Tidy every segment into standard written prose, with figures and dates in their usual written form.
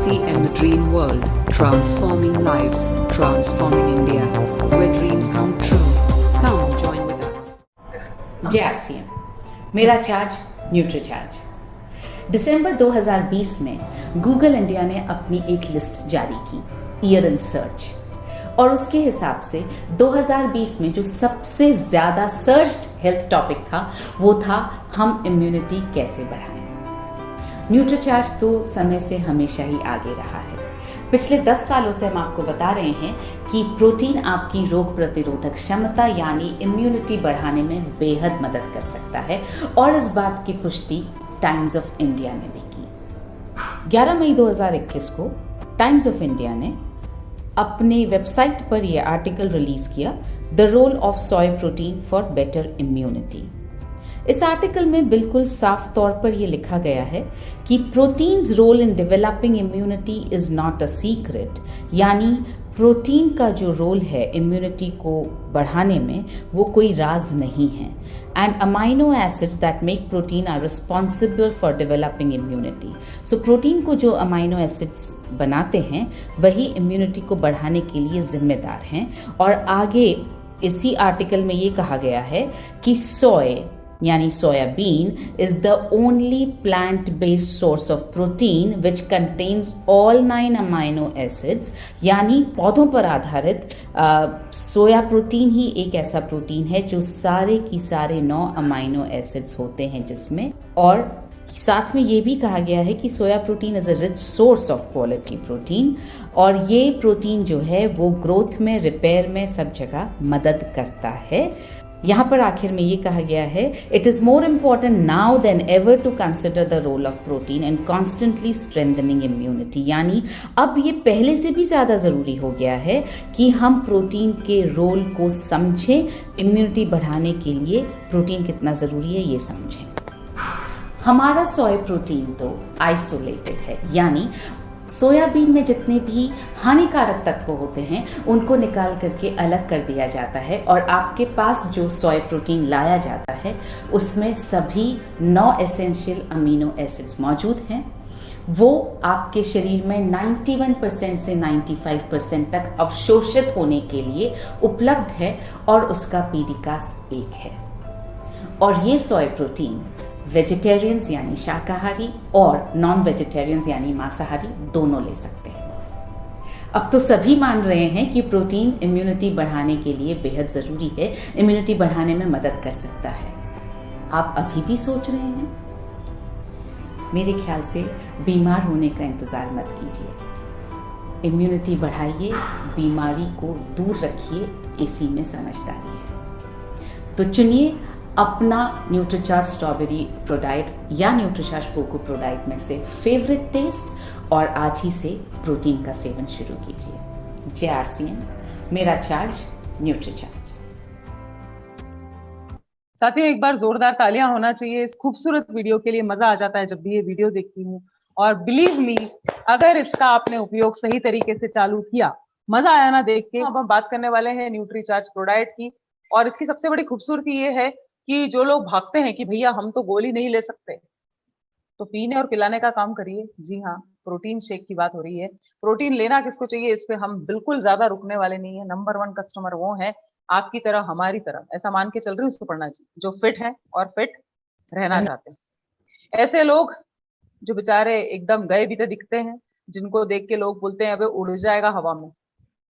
GRCM The Dream World, transforming lives, transforming India, where dreams come true. Come join with us. GRCM, मेरा charge, Nutricharge. दिसंबर 2020 में Google India ने अपनी एक list जारी की, year in search, और उसके हिसाब से 2020 में जो सबसे ज्यादा सर्च्ड हेल्थ टॉपिक था वो था हम इम्यूनिटी कैसे बढ़ाएं। न्यूट्रीचार्ज तो समय से हमेशा ही आगे रहा है। पिछले 10 सालों से हम आपको बता रहे हैं कि प्रोटीन आपकी रोग प्रतिरोधक क्षमता यानी इम्यूनिटी बढ़ाने में बेहद मदद कर सकता है, और इस बात की पुष्टि टाइम्स ऑफ इंडिया ने भी की। 11 मई 2021 को टाइम्स ऑफ इंडिया ने अपनी वेबसाइट पर यह आर्टिकल रिलीज किया, the role of soy protein for better immunity. इस आर्टिकल में बिल्कुल साफ तौर पर यह लिखा गया है कि proteins role in developing immunity is not a secret, यानी प्रोटीन का जो रोल है इम्यूनिटी को बढ़ाने में वो कोई राज नहीं है। And amino acids that make protein are responsible for developing immunity. So protein को जो अमाइनो एसिड्स बनाते हैं वही इम्यूनिटी को बढ़ाने के लिए जिम्मेदार हैं। और आगे इसी आर्टिकल में ये कहा गया है कि सोय यानी soybean is the only plant based source of protein which contains all 9 amino acids, यानी पौधों पर आधारित सोया प्रोटीन ही एक ऐसा प्रोटीन है जो सारे की सारे 9 अमाइनो एसिड्स होते हैं जिसमें। और साथ में ये भी कहा गया है कि soya protein is a rich source of quality protein, और ये प्रोटीन जो है वो ग्रोथ में, रिपेयर में, सब जगह मदद करता है। यहाँ पर आखिर में ये कहा गया है, it is more important now than ever to consider the role of protein and constantly strengthening immunity, यानी अब ये पहले से भी ज़्यादा ज़रूरी हो गया है कि हम प्रोटीन के रोल को समझें, इम्यूनिटी बढ़ाने के लिए प्रोटीन कितना ज़रूरी है ये समझें। हमारा सोया प्रोटीन तो आइसोलेटेड है, यानी सोयाबीन में जितने भी हानिकारक तत्व होते हैं उनको निकाल करके अलग कर दिया जाता है, और आपके पास जो सोया प्रोटीन लाया जाता है उसमें सभी 9 एसेंशियल अमीनो एसिड्स मौजूद हैं। वो आपके शरीर में 91% से 95% तक अवशोषित होने के लिए उपलब्ध है, और उसका पीडिकास 1 है। और ये सोया प्रोटीन वेजिटेरियंस यानी शाकाहारी और नॉन वेजिटेरियंस यानी मांसाहारी दोनों ले सकते हैं। अब तो सभी मान रहे हैं कि प्रोटीन इम्यूनिटी बढ़ाने के लिए बेहद ज़रूरी है, इम्यूनिटी बढ़ाने में मदद कर सकता है। आप अभी भी सोच रहे हैं? मेरे ख्याल से बीमार होने का इंतज़ार मत कीजिए, इम्यूनिटी बढ़ाइए, बीमारी को दूर रखिए, इसी में समझदारी है। तो चुनिए अपना न्यूट्रीचार्ज स्ट्रॉबेरी प्रोडाइट या न्यूट्रीचार्ज कोको प्रोडाइट में से फेवरेट टेस्ट, और आज ही से प्रोटीन का सेवन शुरू कीजिए। JRCM, मेरा चार्ज, न्यूट्रीचार्ज। साथियों, एक बार जोरदार तालियां होना चाहिए इस खूबसूरत वीडियो के लिए। मजा आ जाता है जब भी ये वीडियो देखती हूँ, और बिलीव मी, अगर इसका आपने उपयोग सही तरीके से चालू किया, मजा आया ना देख के। अब हम बात करने वाले हैं न्यूट्रीचार्ज प्रोडाइट की, और इसकी सबसे बड़ी खूबसूरती ये है कि जो लोग भागते हैं कि भैया हम तो गोली नहीं ले सकते, तो पीने और पिलाने का काम करिए। जी हाँ, प्रोटीन शेक की बात हो रही है। प्रोटीन लेना किसको चाहिए, इस पे हम बिल्कुल ज्यादा रुकने वाले नहीं है। नंबर 1 कस्टमर वो है आपकी तरह, हमारी तरह, ऐसा मान के चल रही हूँ, उसको पढ़ना चाहिए, जो फिट है और फिट रहना चाहते हैं। ऐसे लोग जो बेचारे एकदम गए बीते दिखते हैं, जिनको देख के लोग बोलते हैं अबे उड़ जाएगा हवा में,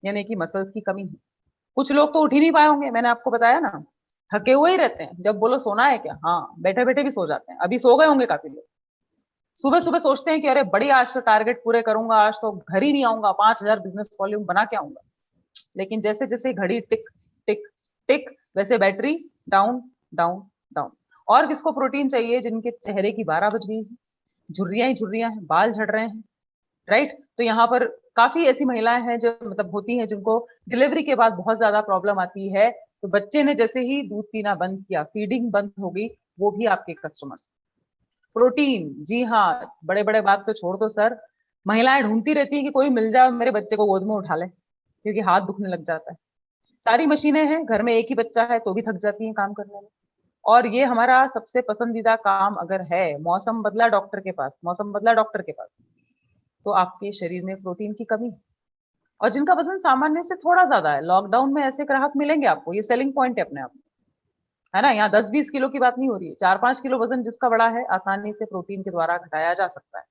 यानी कि मसल्स की कमी है। कुछ लोग तो उठ ही नहीं पाए होंगे, मैंने आपको बताया ना, थके हुए ही रहते हैं। जब बोलो सोना है क्या, हाँ बैठे बैठे भी सो जाते हैं। अभी सो गए होंगे काफी लोग। सुबह सुबह सोचते हैं कि अरे बड़ी, आज तो टारगेट पूरे करूंगा, आज तो घर ही नहीं आऊंगा, 5,000 बिजनेस वॉल्यूम बना के आऊंगा। लेकिन जैसे जैसे घड़ी टिक टिक टिक, वैसे बैटरी डाउन डाउन डाउन। और किसको प्रोटीन चाहिए, जिनके चेहरे की 12 बज गई है, झुर्रियां ही झुर्रियां हैं, बाल झड़ रहे हैं, राइट। तो यहाँ पर काफी ऐसी महिलाएं हैं जो मतलब होती हैं, जिनको डिलीवरी के बाद बहुत ज्यादा प्रॉब्लम आती है। तो बच्चे ने जैसे ही दूध पीना बंद किया, फीडिंग बंद हो गई, वो भी आपके कस्टमर्स। प्रोटीन, जी हाँ, बड़े बड़े बात तो छोड़ दो सर, महिलाएं ढूंढती रहती है कि कोई मिल जाए मेरे बच्चे को गोद में उठा ले, क्योंकि हाथ दुखने लग जाता है। सारी मशीनें हैं, घर में एक ही बच्चा है तो भी थक जाती हैं काम करने में। और ये हमारा सबसे पसंदीदा काम अगर है, मौसम बदला डॉक्टर के पास, मौसम बदला डॉक्टर के पास। तो आपके शरीर में प्रोटीन की कमी है। और जिनका वजन सामान्य से थोड़ा ज्यादा है, लॉकडाउन में ऐसे ग्राहक मिलेंगे आपको, ये सेलिंग पॉइंट है अपने आप में, है ना। यहाँ 10-20 किलो की बात नहीं हो रही है, 4-5 किलो वजन जिसका बड़ा है आसानी से प्रोटीन के द्वारा घटाया जा सकता है।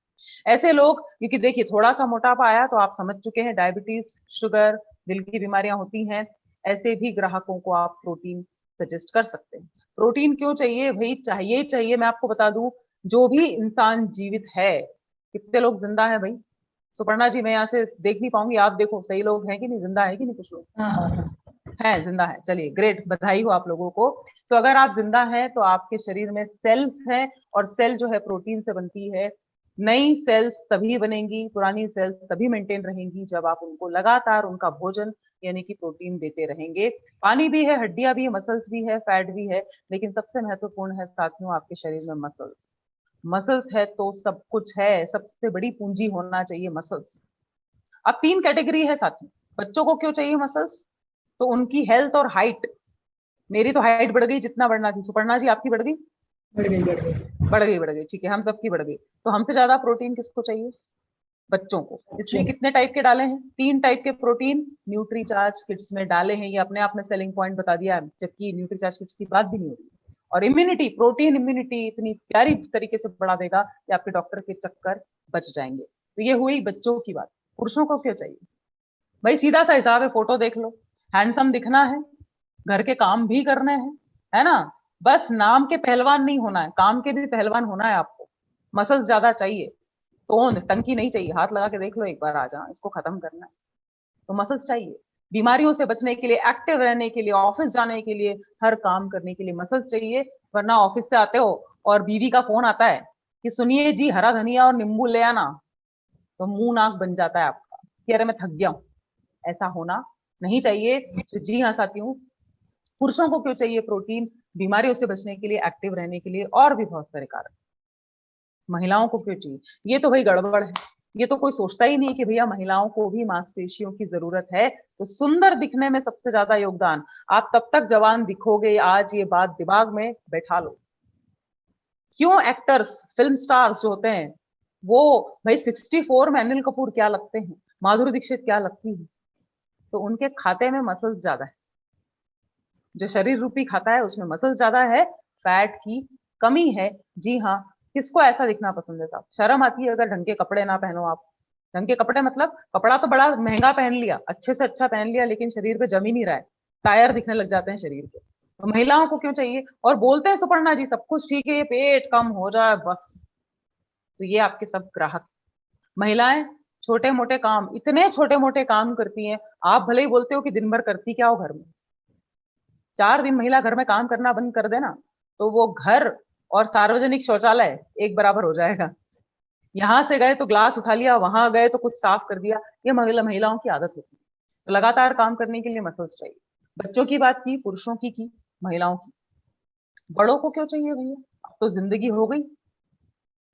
ऐसे लोग, क्योंकि देखिए थोड़ा सा मोटापा आया तो आप समझ चुके हैं डायबिटीज, शुगर, दिल की बीमारियां होती हैं, ऐसे भी ग्राहकों को आप प्रोटीन सजेस्ट कर सकते हैं। प्रोटीन क्यों चाहिए भाई? चाहिए चाहिए, मैं आपको बता दूं, जो भी इंसान जीवित है, कितने लोग जिंदा है भाई? सुपर्णा जी, मैं यहाँ से देख नहीं पाऊंगी, आप देखो सही लोग हैं कि नहीं, जिंदा है कि नहीं कुछ लोग? हाँ हाँ हाँ। है, जिंदा है, चलिए ग्रेट, बधाई हो आप लोगों को। तो अगर आप जिंदा हैं तो आपके शरीर में सेल्स हैं, और सेल जो है प्रोटीन से बनती है। नई सेल्स तभी बनेंगी, पुरानी सेल्स तभी मेंटेन रहेंगी जब आप उनको लगातार उनका भोजन यानी कि प्रोटीन देते रहेंगे। पानी भी है, हड्डियां भी है, मसल्स भी है, फैट भी है, लेकिन सबसे महत्वपूर्ण है साथियों आपके शरीर में मसल्स। मसल्स है तो सब कुछ है, सबसे बड़ी पूंजी होना चाहिए मसल्स। अब 3 कैटेगरी है साथियों। बच्चों को क्यों चाहिए मसल्स? तो उनकी हेल्थ और हाइट, मेरी तो हाइट बढ़ गई जितना बढ़ना थी। सुपर्णा जी आपकी बढ़ गई? बढ़ गई बढ़ गई। बढ़ गई, ठीक है, हम सबकी बढ़ गई। तो हमसे ज्यादा प्रोटीन किसको चाहिए? बच्चों को। इसलिए बच्चों। कितने टाइप के डाले हैं? 3 टाइप के प्रोटीन न्यूट्रीचार्ज किट्स में डाले हैं। ये अपने आप में सेलिंग पॉइंट बता दिया, जबकि न्यूट्रीचार्ज किट्स की बात भी नहीं हो रही। और इम्यूनिटी, प्रोटीन इम्यूनिटी इतनी प्यारी तरीके से बढ़ा देगा कि आपके डॉक्टर के चक्कर बच जाएंगे। तो ये हुई बच्चों की बात। पुरुषों को क्यों चाहिए? भाई सीधा सा हिसाब है, फोटो देख लो, हैंडसम दिखना है, घर के काम भी करने हैं, है ना। बस नाम के पहलवान नहीं होना है, काम के भी पहलवान होना है आपको। मसल्स ज्यादा चाहिए, टोन टंकी नहीं चाहिए। हाथ लगा के देख लो एक बार, आ जा, इसको खत्म करना है। तो मसल्स चाहिए बीमारियों से बचने के लिए, एक्टिव रहने के लिए, ऑफिस जाने के लिए, हर काम करने के लिए मसल्स चाहिए। वरना ऑफिस से आते हो और बीवी का फोन आता है कि सुनिए जी हरा धनिया और नींबू ले आना, तो मुंह नाक बन जाता है आपका कि अरे मैं थक गया हूं। ऐसा होना नहीं चाहिए। तो जी हाँ साथियों, पुरुषों को क्यों चाहिए प्रोटीन? बीमारियों से बचने के लिए, एक्टिव रहने के लिए, और भी बहुत सारे कारण। महिलाओं को क्यों चाहिए? ये तो भाई गड़बड़ है। ये तो कोई सोचता ही नहीं कि भैया महिलाओं को भी मांसपेशियों की जरूरत है। तो सुंदर दिखने में सबसे ज्यादा योगदान, आप तब तक जवान दिखोगे, आज ये बात दिमाग में बैठा लो। क्यों एक्टर्स, फिल्म स्टार्स जो होते हैं, वो भाई 64 में अनिल कपूर क्या लगते हैं, माधुरी दीक्षित क्या लगती है? तो उनके खाते में मसल्स ज्यादा है। जो शरीर रूपी खाता है उसमें मसल ज्यादा है, फैट की कमी है। जी हाँ। किसको ऐसा दिखना पसंद है साहब? शर्म आती है अगर ढंग के कपड़े ना पहनो आप। ढंग के कपड़े मतलब कपड़ा तो बड़ा महंगा पहन लिया, अच्छे से अच्छा पहन लिया, लेकिन शरीर पे जम ही नहीं रहा है, टायर दिखने लग जाते हैं शरीर के। तो महिलाओं को क्यों चाहिए? और बोलते हैं सुपर्णा जी सब कुछ ठीक है, ये पेट कम हो जाए बस। तो ये आपके सब ग्राहक। महिलाएं छोटे मोटे काम, इतने छोटे मोटे काम करती हैं। आप भले ही बोलते हो कि दिन भर करती क्या हो घर में, 4 दिन महिला घर में काम करना बंद कर देना तो वो घर और सार्वजनिक शौचालय एक बराबर हो जाएगा। यहाँ से गए तो ग्लास उठा लिया, वहां गए तो कुछ साफ कर दिया। ये महिलाओं की आदत होती है। तो लगातार काम करने के लिए मसल्स चाहिए। बच्चों की बात पुरुषों की महिलाओं की। बड़ों को क्यों चाहिए भैया? अब तो जिंदगी हो गई,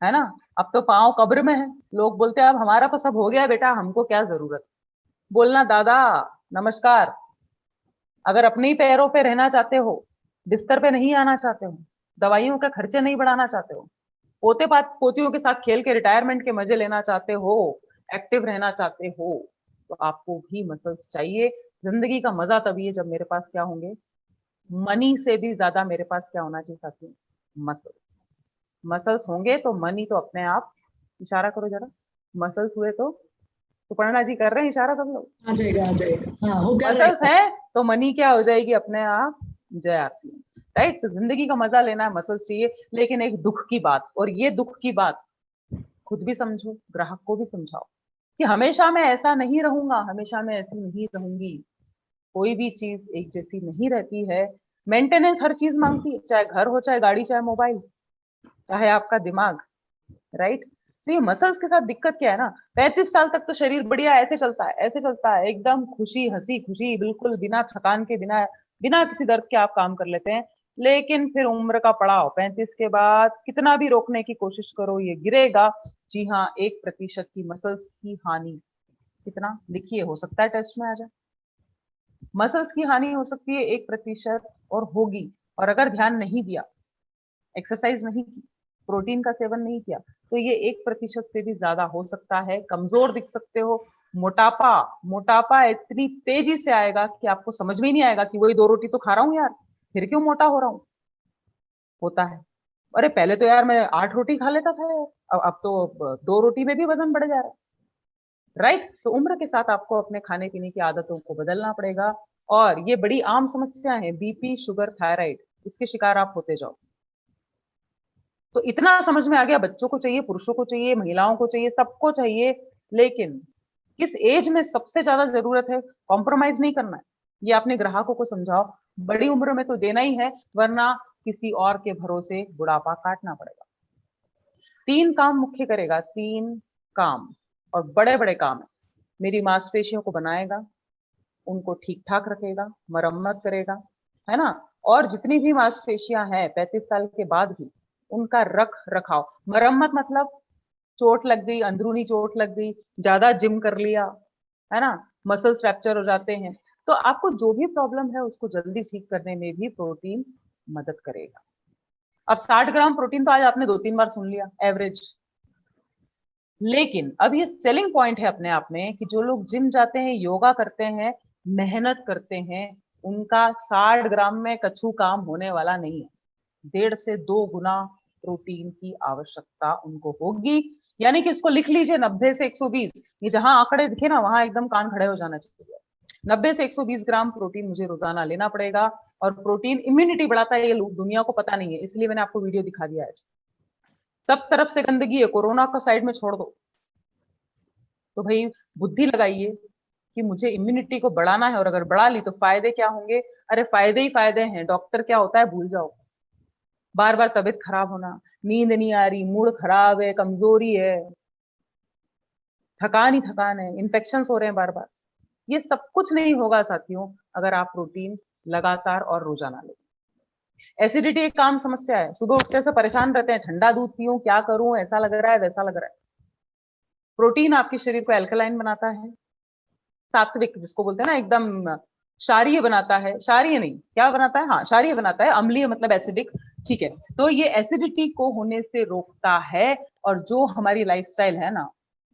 है ना। अब तो पांव कब्र में है। लोग बोलते हैं अब हमारा तो सब हो गया बेटा, हमको क्या जरूरत? बोलना दादा नमस्कार। अगर अपने ही पैरों पे रहना चाहते हो, बिस्तर पे नहीं आना चाहते हो, दवाइयों का खर्चे नहीं बढ़ाना चाहते हो, पोते पोतियों के साथ खेल के रिटायरमेंट के मजे लेना चाहते हो, एक्टिव रहना चाहते हो, तो आपको भी मसल्स चाहिए। जिंदगी का मजा तभी है जब मेरे पास क्या होंगे? मनी से भी ज्यादा मेरे पास क्या होना चाहिए साथियों? मसल्स। मसल्स होंगे तो मनी तो अपने आप, इशारा करो जरा, मसल्स हुए तो। सुपर्णा जी कर रहे हैं इशारा सब लोग। आ जाएगा आ जाएगा, हाँ हो कर मसल्स रहेगा। है तो मनी क्या हो जाएगी अपने आप? जय आरती। राइट। तो जिंदगी का मजा लेना है, मसल्स चाहिए। लेकिन एक दुख की बात, और ये दुख की बात खुद भी समझो, ग्राहक को भी समझाओ कि हमेशा मैं ऐसा नहीं रहूंगा, हमेशा मैं ऐसी नहीं रहूंगी। कोई भी चीज एक जैसी नहीं रहती है। मेंटेनेंस हर चीज मांगती है, चाहे घर हो, चाहे गाड़ी, चाहे मोबाइल, चाहे आपका दिमाग। राइट। तो ये मसल्स के साथ दिक्कत क्या है ना, 35 साल तक तो शरीर बढ़िया ऐसे चलता है, ऐसे चलता है, एकदम खुशी, हंसी खुशी, बिल्कुल बिना थकान के, बिना बिना किसी दर्द के आप काम कर लेते हैं। लेकिन फिर उम्र का पड़ाव 35 के बाद, कितना भी रोकने की कोशिश करो ये गिरेगा। जी हाँ, 1% की मसल्स की हानि। कितना लिखिए, हो सकता है टेस्ट में आ जाए। मसल्स की हानि हो सकती है 1%, और होगी। और अगर ध्यान नहीं दिया, एक्सरसाइज नहीं की, प्रोटीन का सेवन नहीं किया तो ये 1% से भी ज्यादा हो सकता है। कमजोर दिख सकते हो। मोटापा मोटापा इतनी तेजी से आएगा कि आपको समझ में ही नहीं आएगा कि वही 2 रोटी तो खा रहा हूँ यार, फिर क्यों मोटा हो रहा हूँ। होता है। अरे पहले तो यार मैं 8 रोटी खा लेता था यार, अब तो 2 रोटी में भी वजन बढ़ जा रहा है। राइट। तो उम्र के साथ आपको अपने खाने पीने की आदतों को बदलना पड़ेगा। और ये बड़ी आम समस्या है, बीपी, शुगर, थायराइड, इसके शिकार आप होते जाओ। तो इतना समझ में आ गया, बच्चों को चाहिए, पुरुषों को चाहिए, महिलाओं को चाहिए, सबको चाहिए। लेकिन किस एज में सबसे ज्यादा जरूरत है, कॉम्प्रोमाइज नहीं करना है। ये अपने ग्राहकों को समझाओ। बड़ी उम्र में तो देना ही है, वरना किसी और के भरोसे बुढ़ापा काटना पड़ेगा। 3 काम मुख्य करेगा, 3 काम, और बड़े बड़े काम है। मेरी मांसपेशियों को बनाएगा, उनको ठीक ठाक रखेगा, मरम्मत करेगा, है ना। और जितनी भी मांसपेशियां हैं 35 साल के बाद भी, उनका रख रखाव, मरम्मत मतलब चोट लग गई, अंदरूनी चोट लग गई, ज्यादा जिम कर लिया, है ना, मसल फ्रैक्चर हो जाते हैं, तो आपको जो भी प्रॉब्लम है उसको जल्दी ठीक करने में भी प्रोटीन मदद करेगा। अब 60 ग्राम प्रोटीन तो आज आपने 2-3 बार सुन लिया एवरेज। लेकिन अब ये सेलिंग पॉइंट है अपने आप में कि जो लोग जिम जाते हैं, योगा करते हैं, मेहनत करते हैं, उनका 60 ग्राम में कछु काम होने वाला नहीं है। 1.5 से 2 गुना प्रोटीन की आवश्यकता उनको होगी। यानी कि इसको लिख लीजिए, 90 से 120, ये जहां आंकड़े दिखे ना वहां एकदम कान खड़े हो जाना चाहिए। 90 से 120 ग्राम प्रोटीन मुझे रोजाना लेना पड़ेगा। और प्रोटीन इम्यूनिटी बढ़ाता है, ये दुनिया को पता नहीं है, इसलिए मैंने आपको वीडियो दिखा दिया है। सब तरफ से गंदगी है, कोरोना को साइड में छोड़ दो। तो भाई बुद्धि लगाइए कि मुझे इम्यूनिटी को बढ़ाना है, और अगर बढ़ा ली तो फायदे क्या होंगे। अरे फायदे ही फायदे हैं, डॉक्टर क्या होता है भूल जाओ। बार बार तबीयत खराब होना, नींद नहीं आ रही, मूड खराब है, कमजोरी है, थकान ही थकान है, इन्फेक्शन हो रहे हैं बार बार, ये सब कुछ नहीं होगा साथियों अगर आप प्रोटीन लगातार और रोजाना लें। एसिडिटी एक आम समस्या है, सुबह उठते से परेशान रहते हैं, ठंडा दूध पीऊं, क्या करूं, ऐसा लग रहा है, वैसा लग रहा है। प्रोटीन आपके शरीर को एल्कलाइन बनाता है, सात्विक जिसको बोलते हैं ना, एकदम क्षारीय बनाता है, क्षारीय नहीं, क्या बनाता है, हाँ क्षारीय बनाता है, अम्लीय मतलब एसिडिक। ठीक है, तो ये एसिडिटी को होने से रोकता है। और जो हमारी लाइफस्टाइल है ना,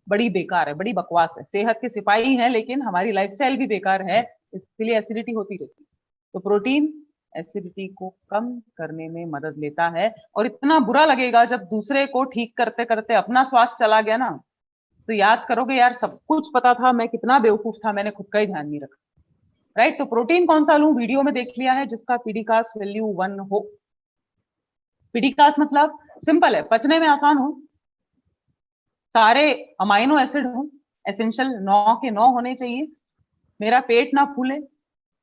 बड़ी बेकार है, बड़ी बकवास है, सेहत के सिपाही हैं लेकिन हमारी लाइफस्टाइल भी बेकार है, इसलिए एसिडिटी होती रहती है। तो प्रोटीन एसिडिटी को कम करने में मदद लेता है। और इतना बुरा लगेगा जब दूसरे को ठीक करते करते अपना स्वास्थ्य चला गया ना, तो याद करोगे यार सब कुछ पता था, मैं कितना बेवकूफ था, मैंने खुद का ही ध्यान नहीं रखा। राइट। तो प्रोटीन कौन सा लूं, वीडियो में देख लिया है, जिसका पीडीकास वैल्यू 1 हो। पीडीकास मतलब सिंपल है, पचने में आसान हो, सारे अमाइनो एसिड हो, एसेंशियल 9 के 9 होने चाहिए, मेरा पेट ना फूले,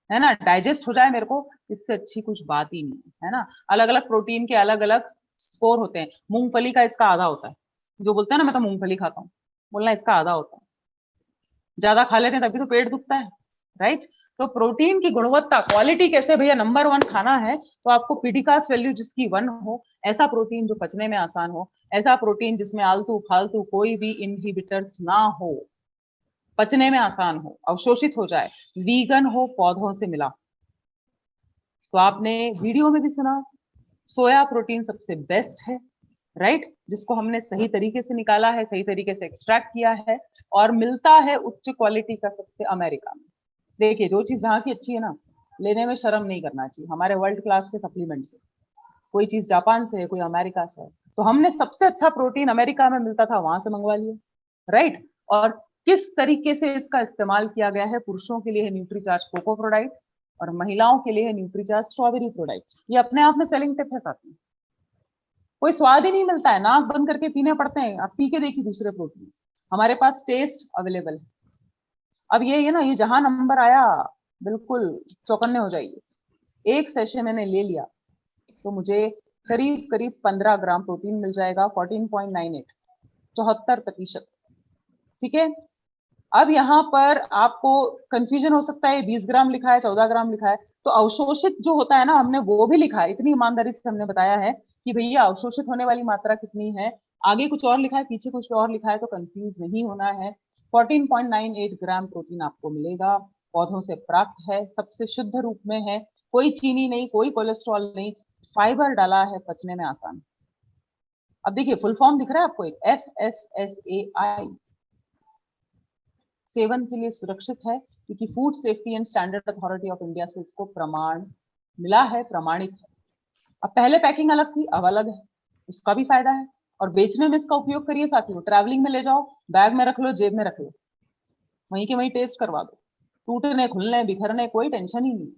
है ना, डाइजेस्ट हो जाए मेरे को, इससे अच्छी कुछ बात ही नहीं है ना। अलग अलग प्रोटीन के अलग अलग स्कोर होते हैं। मूंगफली का इसका आधा होता है, जो बोलते हैं ना मैं तो मूंगफली खाता हूँ, बोलना इसका आधा होता है। ज्यादा खा लेते हैं तभी तो पेट दुखता है। राइट। तो प्रोटीन की गुणवत्ता, क्वालिटी कैसे भैया, नंबर 1 खाना है तो आपको पीडीकास वैल्यू जिसकी 1 हो, ऐसा प्रोटीन जो पचने में आसान हो, ऐसा प्रोटीन जिसमें आलतू फालतू कोई भी इनहिबिटर्स ना हो, पचने में आसान हो, अवशोषित हो जाए, वीगन हो, पौधों से मिला। तो आपने वीडियो में भी सुना, सोया प्रोटीन सबसे बेस्ट है। राइट। जिसको हमने सही तरीके से निकाला है, सही तरीके से एक्सट्रैक्ट किया है, और मिलता है उच्च क्वालिटी का सबसे अमेरिका में। देखिए जो चीज जहाँ की अच्छी है ना, लेने में शर्म नहीं करना चाहिए। हमारे वर्ल्ड क्लास के सप्लीमेंट से, कोई चीज जापान से है, कोई अमेरिका से है, तो हमने सबसे अच्छा प्रोटीन अमेरिका में मिलता था वहां से मंगवा लिया। राइट। और किस तरीके से इसका इस्तेमाल किया गया है, पुरुषों के लिए है न्यूट्रीचार्ज कोको प्रोडाइट, और महिलाओं के लिए है न्यूट्रीचार्ज स्ट्रॉबेरी प्रोडाइट। ये अपने आप में सेलिंग टिप है साथी। कोई स्वाद ही नहीं मिलता है, नाक बंद करके पीने पड़ते हैं। आप पी के देखिए दूसरे प्रोटीन, हमारे पास टेस्ट अवेलेबल है। अब ये ना, ये जहां नंबर आया बिल्कुल चौकन्ने हो जाइए। एक सेशन मैंने ले लिया तो मुझे करीब करीब 15 ग्राम प्रोटीन मिल जाएगा, 14.98, 74%। ठीक है। अब यहाँ पर आपको कंफ्यूजन हो सकता है, 20 ग्राम लिखा है, 14 ग्राम लिखा है, तो अवशोषित जो होता है ना, हमने वो भी लिखा है, इतनी ईमानदारी से हमने बताया है कि भैया अवशोषित होने वाली मात्रा कितनी है, आगे कुछ और लिखा है, पीछे कुछ और लिखा है, तो कंफ्यूज नहीं होना है। 14.98 ग्राम प्रोटीन आपको मिलेगा, पौधों से प्राप्त है, सबसे शुद्ध रूप में है, कोई चीनी नहीं, कोई कोलेस्ट्रॉल नहीं, फाइबर डाला है, पचने में आसान। अब देखिए फुल फॉर्म दिख रहा है आपको, एक FSSAI, सेवन के लिए सुरक्षित है, क्योंकि food safety and standard authority of India से इसको प्रमाण मिला है, प्रमाणित है। अब पहले पैकिंग अलग थी, अब अलग है, उसका भी फायदा है। और बेचने में इसका उपयोग करिए साथियों, ट्रैवलिंग में ले जाओ, बैग में रख लो, जेब में रख लो, वहीं के वहीं टेस्ट करवा दो, टूटने खुलने बिखरने कोई टेंशन ही नहीं,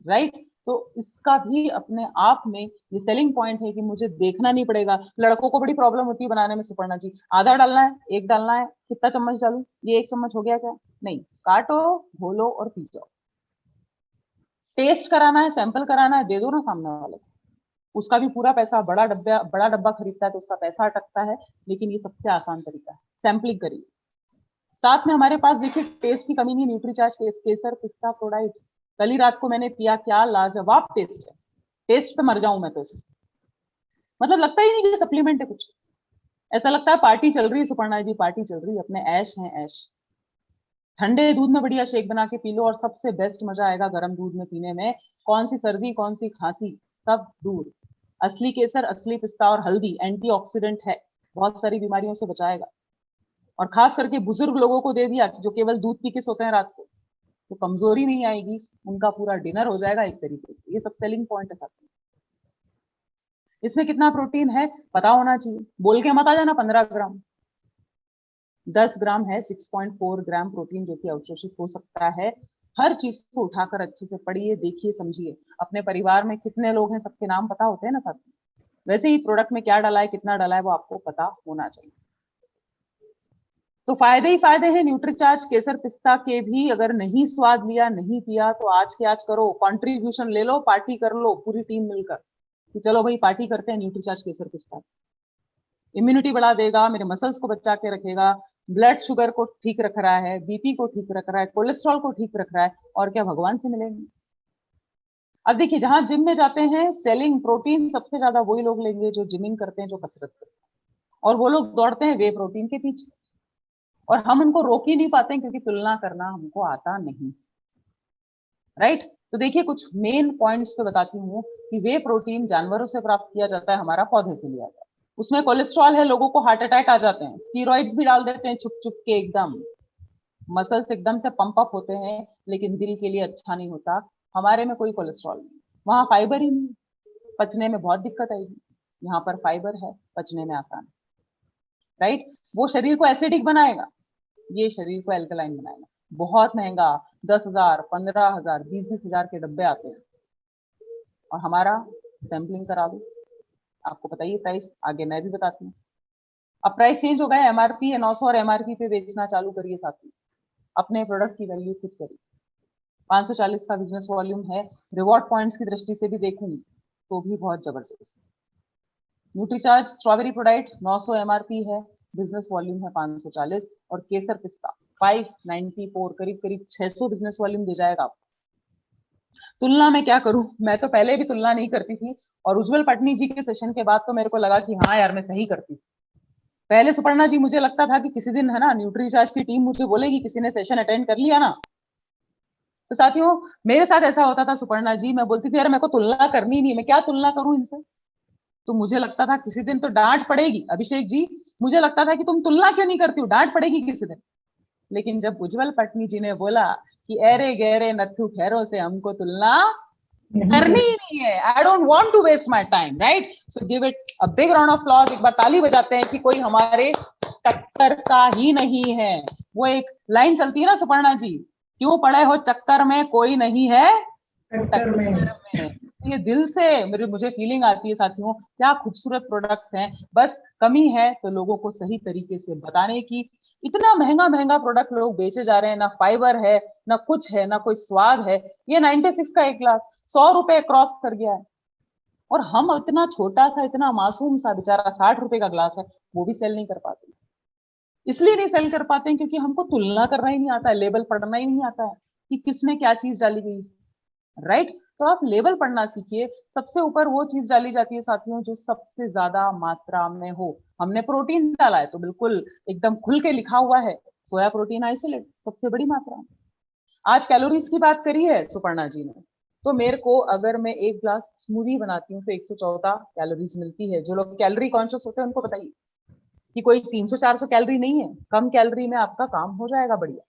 राइट। तो इसका भी अपने आप में ये सेलिंग पॉइंट है कि मुझे देखना नहीं पड़ेगा। लड़कों को बड़ी प्रॉब्लम होती है बनाने में सुपर्णा जी, आधा डालना है, एक डालना है, कितना चम्मच डालूं, ये 1 चम्मच हो गया क्या? नहीं, काटो, घोलो और पी जाओ। टेस्ट कराना है, सैंपल कराना है, दे दो ना सामने वाले को, उसका भी पूरा पैसा, बड़ा डब्बा खरीदता है तो उसका पैसा अटकता है, लेकिन ये सबसे आसान तरीका है। सैंपलिंग करिए, साथ में हमारे पास देखिए टेस्ट की कमी नहीं, न्यूट्रीचार्ज केसर पिस्ता प्रोडाइट, कल ही रात को मैंने पिया, क्या लाजवाब टेस्ट है, टेस्ट पे मर जाऊं मैं तो। मतलब लगता ही नहीं कि सप्लीमेंट है कुछ, ऐसा लगता है पार्टी चल रही है सुपर्णा जी, पार्टी चल रही है, अपने ऐश हैं ऐश। ठंडे दूध में बढ़िया शेक बना के पी लो, और सबसे बेस्ट मजा आएगा गर्म दूध में पीने में, कौन सी सर्दी कौन सी खांसी सब दूर। असली केसर, असली पिस्ता और हल्दी एंटीऑक्सीडेंट है, बहुत सारी बीमारियों से बचाएगा। और खास करके बुजुर्ग लोगों को दे दिया जो केवल दूध पी के सोते हैं रात को, तो कमजोरी नहीं आएगी, उनका पूरा डिनर हो जाएगा एक तरीके से। ये सब सेलिंग पॉइंट है साथ में। इसमें कितना प्रोटीन है पता होना चाहिए, बोल के मत आ जाना 15 ग्राम, 10 ग्राम है, 6.4 ग्राम प्रोटीन जो कि अवशोषित हो सकता है। हर चीज को उठाकर अच्छे से पढ़िए, देखिए, समझिए। अपने परिवार में कितने लोग हैं सबके नाम पता होते हैं ना साथ में, वैसे ही प्रोडक्ट में क्या डाला है, कितना डाला है, वो आपको पता होना चाहिए। तो फायदे ही फायदे हैं न्यूट्रीचार्ज केसर पिस्ता के भी। अगर नहीं स्वाद लिया, नहीं पिया, तो आज के आज करो, कंट्रीब्यूशन ले लो, पार्टी कर लो पूरी टीम मिलकर कि चलो भाई पार्टी करते हैं न्यूट्रीचार्ज केसर पिस्ता। इम्यूनिटी बढ़ा देगा, मेरे मसल्स को बचा के रखेगा, ब्लड शुगर को ठीक रख रहा है, बीपी को ठीक रख रहा है, कोलेस्ट्रॉल को ठीक रख रहा है, और क्या भगवान से मिलेंगे। अब देखिए जहां जिम में जाते हैं, सेलिंग प्रोटीन सबसे ज्यादा वही लोग लेंगे जो जिमिंग करते हैं, जो कसरत करते हैं, और वो लोग दौड़ते हैं वे प्रोटीन के पीछे, और हम उनको रोक ही नहीं पाते क्योंकि तुलना करना हमको आता नहीं, राइट। तो देखिए कुछ मेन पॉइंट्स पे बताती हूँ कि वे प्रोटीन जानवरों से प्राप्त किया जाता है, हमारा पौधे से लिया जाता है। उसमें कोलेस्ट्रॉल है, लोगों को हार्ट अटैक आ जाते हैं, स्टीरॉइड्स भी डाल देते हैं छुप छुप के, एकदम मसल्स एकदम से पंप अप होते हैं, लेकिन दिल के लिए अच्छा नहीं होता। हमारे में कोई कोलेस्ट्रॉल नहीं, वहां फाइबर ही नहीं, पचने में बहुत दिक्कत आएगी। यहाँ पर फाइबर है, पचने में आसान, राइट। वो शरीर को एसिडिक बनाएगा, ये शरीर को एल्कलाइन बनाएगा। बहुत महंगा, 10,000, 15,000, 20,000 के डब्बे आते हैं, और हमारा सैंपलिंग करा दो, आपको पता ही है प्राइस, आगे मैं भी बताती हूँ। अब प्राइस चेंज हो गया, एमआरपी है 900 और एमआरपी पे बेचना चालू करिए साथी, अपने प्रोडक्ट की वैल्यू खुद करिए। 540 का बिजनेस वॉल्यूम है, रिवॉर्ड पॉइंट्स की दृष्टि से भी देखूंगी तो भी बहुत जबरदस्त। न्यूट्रीचार्ज स्ट्रॉबेरी प्रोडक्ट 900 एमआरपी है, बिजनेस वॉल्यूम है 540, और केसर पिस्ता 594, करीब करीब 600 बिजनेस वॉल्यूम दे जाएगा आपको। तुलना में क्या करूं, मैं तो पहले भी तुलना नहीं करती थी, और उज्जवल पटनी जी के सेशन के बाद तो मेरे को लगा कि हाँ यार मैं सही करती थी। पहले सुपर्णा जी मुझे लगता था कि किसी दिन है ना न्यूट्रीचार्ज की टीम मुझे बोलेगी किसी ने सेशन अटेंड कर लिया ना, तो साथियों मेरे साथ ऐसा होता था सुपर्णा जी, मैं बोलती थी यार मेरे को तुलना करनी नहीं, मैं क्या तुलना करूं इनसे। तो मुझे लगता था किसी दिन तो डांट पड़ेगी, अभिषेक जी मुझे लगता था कि तुम तुलना क्यों नहीं करती हो, डांट पड़ेगी किसी दिन। लेकिन जब उज्जवल पटनी जी ने बोला कि अरे गहरे नथु खैरों से हमको तुलना करनी ही नहीं है, I don't want to waste my time, right. So give it a big round of applause, एक बार ताली बजाते हैं कि कोई हमारे टक्कर का ही नहीं है। वो एक लाइन चलती है ना सुपर्णा जी, क्यों पड़े हो चक्कर में, कोई नहीं है टक्कर में। ये दिल से मुझे फीलिंग आती है साथियों, क्या खूबसूरत प्रोडक्ट्स हैं, बस कमी है तो लोगों को सही तरीके से बताने की। इतना महंगा महंगा प्रोडक्ट लोग बेचे जा रहे हैं, ना फाइबर है, ना कुछ है, ना कोई स्वाद है। ये 96 का एक ग्लास 100 रुपए क्रॉस कर गया है, और हम इतना छोटा सा, इतना मासूम सा बेचारा 60 रुपए का ग्लास है, वो भी सेल नहीं कर पाते। इसलिए नहीं सेल कर पाते हैं क्योंकि हमको तुलना करना ही नहीं आता है, लेबल पढ़ना ही नहीं आता है कि किसमें क्या चीज डाली गई, राइट। तो आप लेबल पढ़ना सीखिए, सबसे ऊपर वो चीज डाली जाती है साथियों जो सबसे ज्यादा मात्रा में हो। हमने प्रोटीन डाला है तो बिल्कुल एकदम खुल के लिखा हुआ है, सोया प्रोटीन आइसोलेट सबसे बड़ी मात्रा में। आज कैलोरीज की बात करी है सुपर्णा जी ने, तो मेरे को अगर मैं एक ग्लास स्मूदी बनाती हूँ तो 114 कैलोरीज मिलती है। जो लोग कैलोरी कॉन्शियस होते हैं उनको बताइए कि कोई 300-400 कैलोरी नहीं है, कम कैलोरी में आपका काम हो जाएगा बढ़िया।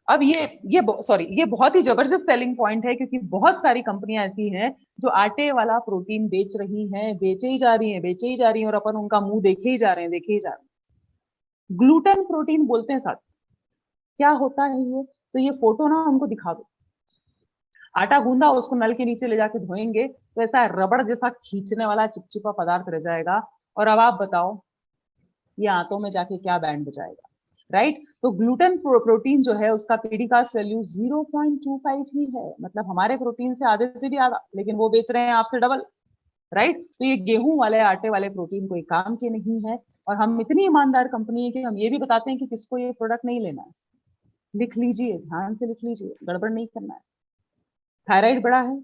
अब ये बहुत ही जबरदस्त सेलिंग पॉइंट है, क्योंकि बहुत सारी कंपनियां ऐसी हैं जो आटे वाला प्रोटीन बेच रही हैं, बेचे ही जा रही हैं और अपन उनका मुंह देखे ही जा रहे हैं। ग्लूटेन प्रोटीन बोलते हैं साथ, क्या होता है ये? तो ये फोटो ना हमको दिखा दो। आटा गूंदा, उसको नल के नीचे ले जाके धोएंगे तो ऐसा रबड़ जैसा खींचने वाला चिपचिपा पदार्थ रह जाएगा। और अब आप बताओ ये आंतों में जाके क्या बैंड बजाएगा, राइट? तो ग्लूटेन प्रोटीन जो है उसका पीडीकास्ट वैल्यू 0.25 ही है, मतलब हमारे प्रोटीन से आधे से भी आधा, लेकिन वो बेच रहे हैं आपसे डबल, राइट? तो ये गेहूं वाले आटे वाले प्रोटीन कोई काम के नहीं है। और हम इतनी ईमानदार कंपनी है कि हम ये भी बताते हैं कि किसको ये प्रोडक्ट नहीं लेना है। लिख लीजिए, ध्यान से लिख लीजिए, गड़बड़ नहीं करना है। थायराइड बड़ा है,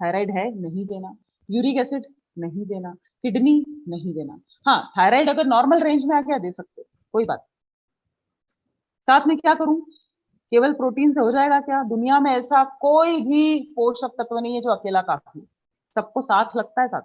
थायराइड है नहीं देना। यूरिक एसिड नहीं देना। किडनी नहीं देना। हाँ, थायराइड अगर नॉर्मल रेंज में आ गया दे सकते, कोई बात। साथ में क्या करूं? केवल प्रोटीन से हो जाएगा क्या? दुनिया में ऐसा कोई भी पोषक तत्व नहीं है जो अकेला काफी, सबको साथ लगता है साथ।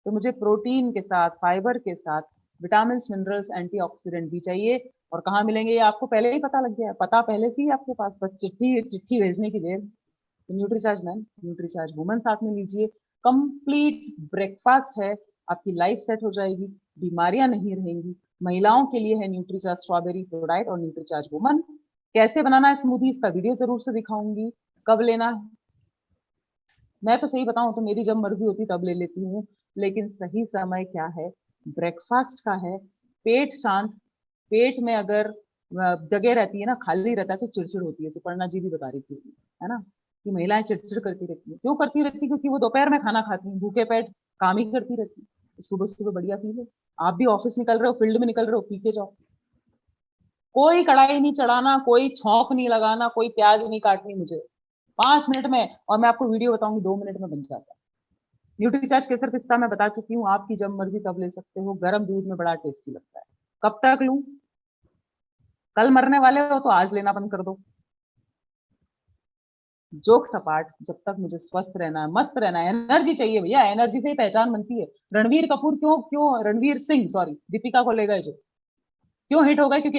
तो मुझे प्रोटीन के साथ, फाइबर के साथ विटामिन, मिनरल्स, एंटीऑक्सीडेंट भी चाहिए। और कहाँ मिलेंगे ये आपको पहले ही पता लग गया, पता पहले से ही आपके पास, बस चिट्ठी भेजने की देर। तो न्यूट्रीचार्ज मैन, न्यूट्रीचार्ज वुमन साथ में लीजिए। कंप्लीट ब्रेकफास्ट है, आपकी लाइफ सेट हो जाएगी, बीमारियां नहीं रहेंगी। महिलाओं के लिए है न्यूट्रीचार्ज स्ट्रॉबेरी प्रोडाइट और न्यूट्रीचार्ज वुमन। कैसे बनाना है स्मूदी, इसका वीडियो जरूर से दिखाऊंगी। कब लेना है मैं तो सही बताऊं तो मेरी जब मर्जी होती तब ले लेती हूँ, लेकिन सही समय क्या है? ब्रेकफास्ट का है। पेट शांत, पेट में अगर जगह रहती है ना, खाली रहता है तो चिड़चिड़ होती है। सुपर्णा जी भी बता रही थी, है ना, कि महिलाएं चिड़चिड़ करती रहती है। क्यों करती रहती है? क्योंकि वो दोपहर में खाना खाती हैं, भूखे पेट काम ही करती रहती है। सुबह सुबह बढ़िया पी लो। आप भी ऑफिस निकल रहे हो, फील्ड में निकल रहे हो, पी के जाओ। कोई कढ़ाई नहीं चढ़ाना, कोई छौंक नहीं लगाना, कोई प्याज नहीं काटनी मुझे, 5 मिनट में। और मैं आपको वीडियो बताऊंगी, 2 मिनट में बन जाता है। न्यूट्रीचार्ज केसर पिस्ता मैं बता चुकी हूँ, आपकी जब मर्जी तब ले सकते हो। गर्म दूध में बड़ा टेस्टी लगता है। कब तक लूं? कल मरने वाले हो तो आज लेना बंद कर दो। जोक सपाट, जब तक मुझे स्वस्थ रहना है, मस्त रहना है, एनर्जी चाहिए भैया, एनर्जी से ही पहचान बनती है। रणवीर कपूर क्यों रणवीर सिंह सॉरी दीपिका को ले गए जो, क्यों हिट हो गए? क्योंकि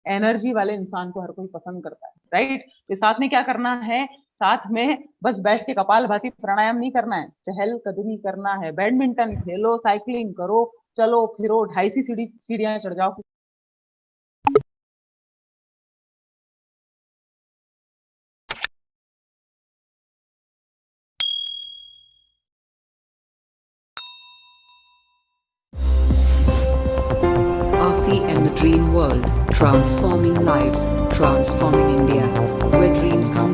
एनर्जी वाले इंसान को हर कोई पसंद करता है, राइट? तो साथ में क्या करना है? साथ में बस बैठ के कपालभाति प्राणायाम नहीं करना है, चहल कदमी करना है। बैडमिंटन खेलो, साइकिलिंग करो, चलो फिरो, 250 सीढ़ियां चढ़ जाओ। RC and the Dream World, transforming lives, transforming India, where dreams come